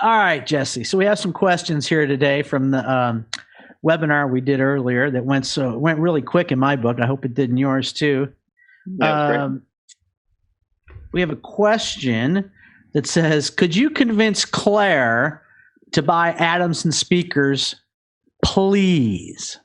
All right, Jesse. So we have some questions here today from the webinar we did earlier that went really quick in my book. I hope it did in yours too. Yeah, we have a question that says, could you convince Claire to buy Adamson speakers, please?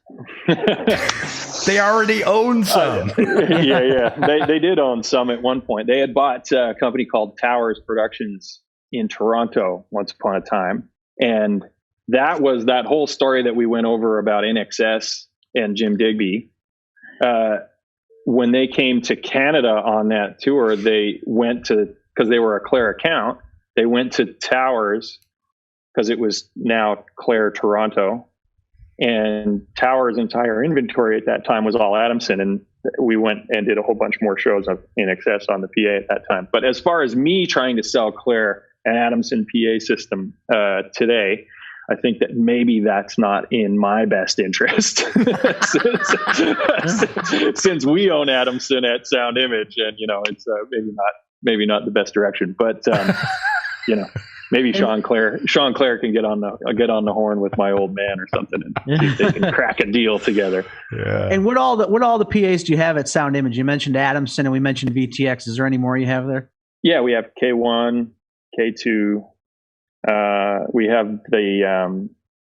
They already own some. yeah. They did own some at one point. They had bought a company called Towers Productions in Toronto once upon a time. And that was that whole story that we went over about NXS and Jim Digby. When they came to Canada on that tour, they went to, because they were a Claire account, they went to Towers, because it was now Claire Toronto. And Towers' entire inventory at that time was all Adamson. And we went and did a whole bunch more shows of NXS on the PA at that time. But as far as me trying to sell Claire an Adamson PA system today, I think that maybe that's not in my best interest since we own Adamson at Sound Image, and it's maybe not the best direction. But maybe Sean Clare can get on the horn with my old man or something, and see if they can crack a deal together. Yeah. And what all the PAs do you have at Sound Image? You mentioned Adamson and we mentioned VTX. Is there any more you have there? Yeah, we have K1, K2. We have the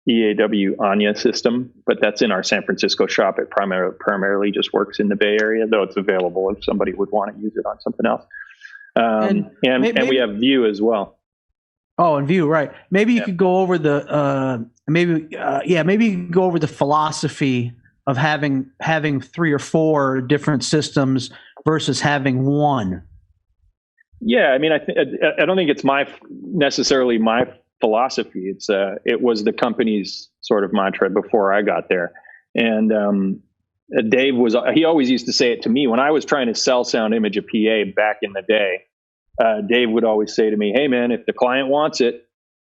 EAW Anya system, but that's in our San Francisco shop. It primarily just works in the Bay Area, though it's available if somebody would want to use it on something else. And we have View as well. Oh, and View, right? Maybe you could go over the maybe you could go over the philosophy of having 3 or 4 different systems versus having one. Yeah, I mean, I don't think it's necessarily my philosophy. It was the company's sort of mantra before I got there. And Dave he always used to say it to me when I was trying to sell Sound Image a PA back in the day. Dave would always say to me, "Hey man, if the client wants it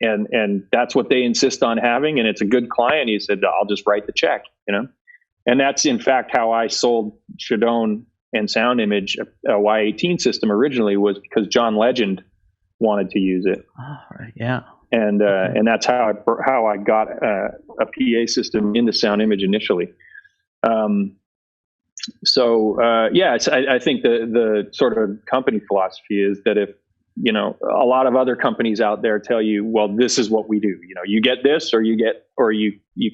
and that's what they insist on having, and it's a good client," he said, "I'll just write the check," And that's in fact how I sold Shadone and Sound Image a Y18 system originally, was because John Legend wanted to use it. Oh, right. Yeah. And that's how I got a PA system into Sound Image initially. I think the sort of company philosophy is that if a lot of other companies out there tell you, well, this is what we do. You get this, or you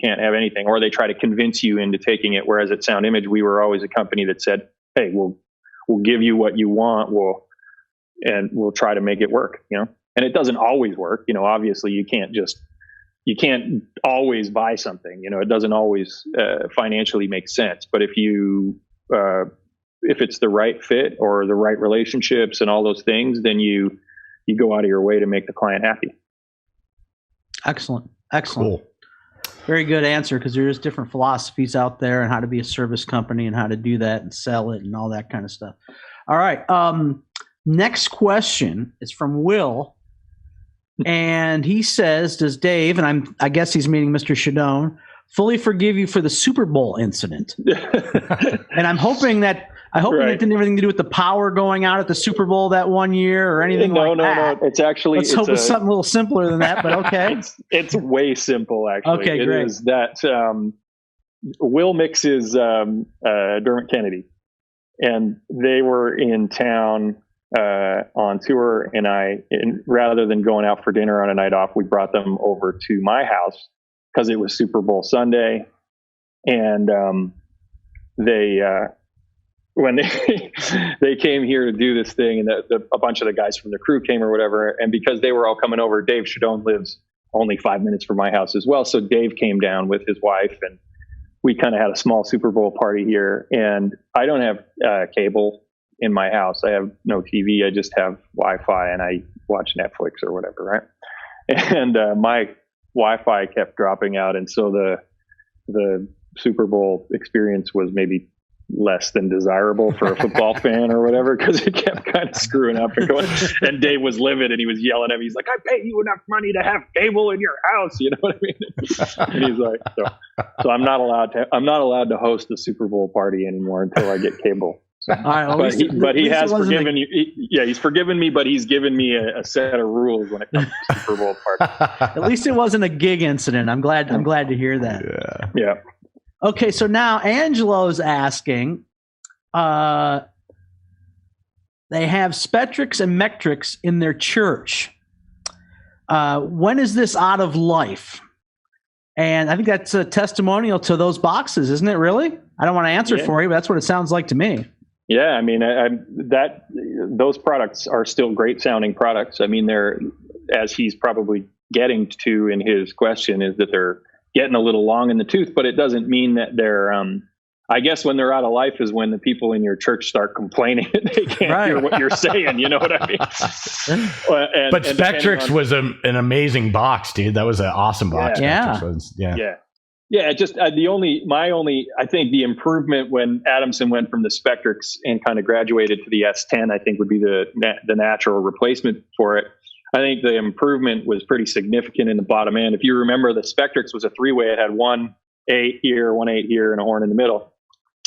can't have anything, or they try to convince you into taking it. Whereas at Sound Image, we were always a company that said, "Hey, we'll give you what you want. We'll try to make it work." And it doesn't always work. Obviously, you can't always buy something. It doesn't always financially make sense. But if it's the right fit or the right relationships and all those things, then you go out of your way to make the client happy. Excellent. Cool. Very good answer, because there's different philosophies out there and how to be a service company and how to do that and sell it and all that kind of stuff. All right. Next question is from Will. And he says, does Dave, and I guess he's meaning Mr. Shadone, fully forgive you for the Super Bowl incident? And I'm hoping that it didn't have anything to do with the power going out at the Super Bowl that one year or anything that. No. It's actually. Let's hope it's something a little simpler than that, but okay. It's way simple, actually. Okay, great. It is that Will mixes Dermot Kennedy, and they were in town on tour, and rather than going out for dinner on a night off, we brought them over to my house because it was Super Bowl Sunday, and when they came here to do this thing, and a bunch of the guys from the crew came or whatever, and because they were all coming over, Dave Shadone lives only 5 minutes from my house as well, so Dave came down with his wife, and we kind of had a small Super Bowl party here. And I don't have cable in my house. I have no TV. I just have Wi-Fi, and I watch Netflix or whatever, right? And my Wi-Fi kept dropping out, and so the Super Bowl experience was maybe less than desirable for a football fan or whatever, because it kept kind of screwing up and going. And Dave was livid, and he was yelling at me. He's like, "I pay you enough money to have cable in your house," you know what I mean? And he's like, so I'm not allowed to host a Super Bowl party anymore until I get cable. All right, well, but he has forgiven you. He's forgiven me, but he's given me a set of rules when it comes to Super Bowl parties. At least it wasn't a gig incident. I'm glad to hear that. Yeah. Okay, so now Angelo's asking, they have Spectryx and McCarthy in their church. When is this out of life? And I think that's a testimonial to those boxes, isn't it? Really? I don't want to answer for you, but that's what it sounds like to me. Yeah, I mean, those products are still great sounding products. I mean, they're, as he's probably getting to in his question, is that they're getting a little long in the tooth, but it doesn't mean that they're, I guess when they're out of life is when the people in your church start complaining that they can't hear what you're saying. You know what I mean? But Spectryx was an amazing box, dude. That was an awesome box. Yeah. Just I think the improvement when Adamson went from the Spectryx and kind of graduated to the S10, I think would be the natural replacement for it. I think the improvement was pretty significant in the bottom end. If you remember, the Spectryx was a three-way. It had 1 8 here, 1 8 here, and a horn in the middle.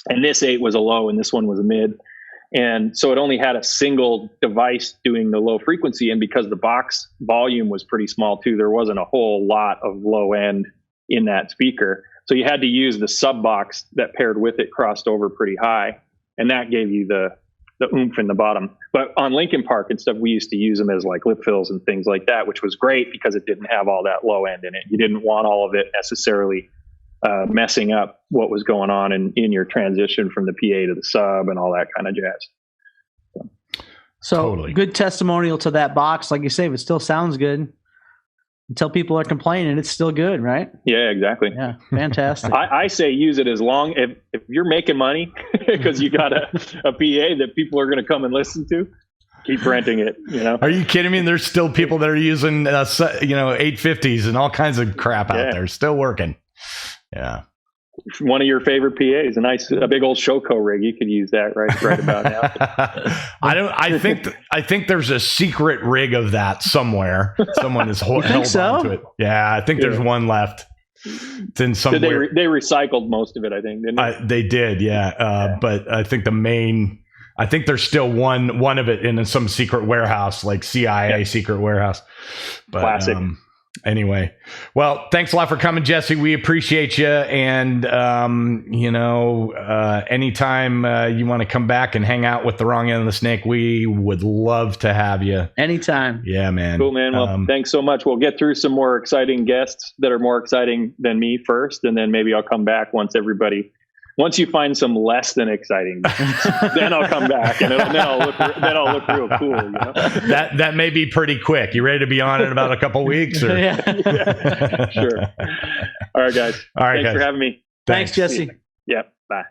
And this 8 was a low, and this one was a mid. And so it only had a single device doing the low frequency. And because the box volume was pretty small too, there wasn't a whole lot of low end in that speaker. So you had to use the sub box that paired with it crossed over pretty high. And that gave you the oomph in the bottom. But on Linkin Park and stuff, we used to use them as like lip fills and things like that, which was great because it didn't have all that low end in it. You didn't want all of it necessarily messing up what was going on in your transition from the PA to the sub and all that kind of jazz. So totally. Good testimonial to that box. Like you say, if it still sounds good, until people are complaining, it's still good, right? Yeah, exactly. Yeah, fantastic. I say use it as long, if you're making money because you got a PA that people are going to come and listen to, keep renting it, you know? Are you kidding me? There's still people that are using, 850s and all kinds of crap out there, still working. Yeah. One of your favorite PAs, a big old Showco rig. You could use that right about now. I think there's a secret rig of that somewhere. Someone is held onto it. Yeah, I think there's one left. It's in somewhere. They recycled most of it, I think, didn't they? They did, yeah. But I think I think there's still one of it in some secret warehouse, like CIA secret warehouse. But, classic. Anyway, well, thanks a lot for coming, Jesse. We appreciate you. And, anytime you want to come back and hang out with the wrong end of the snake, we would love to have you. Anytime. Yeah, man. Cool, man. Well, thanks so much. We'll get through some more exciting guests that are more exciting than me first. And then maybe I'll come back once you find some less than exciting, then I'll come back and then I'll look real cool. You know? That may be pretty quick. You ready to be on in about a couple weeks? Or? Yeah, sure. All right, guys. All right, thanks for having me. Thanks, Jesse. Yep. Bye.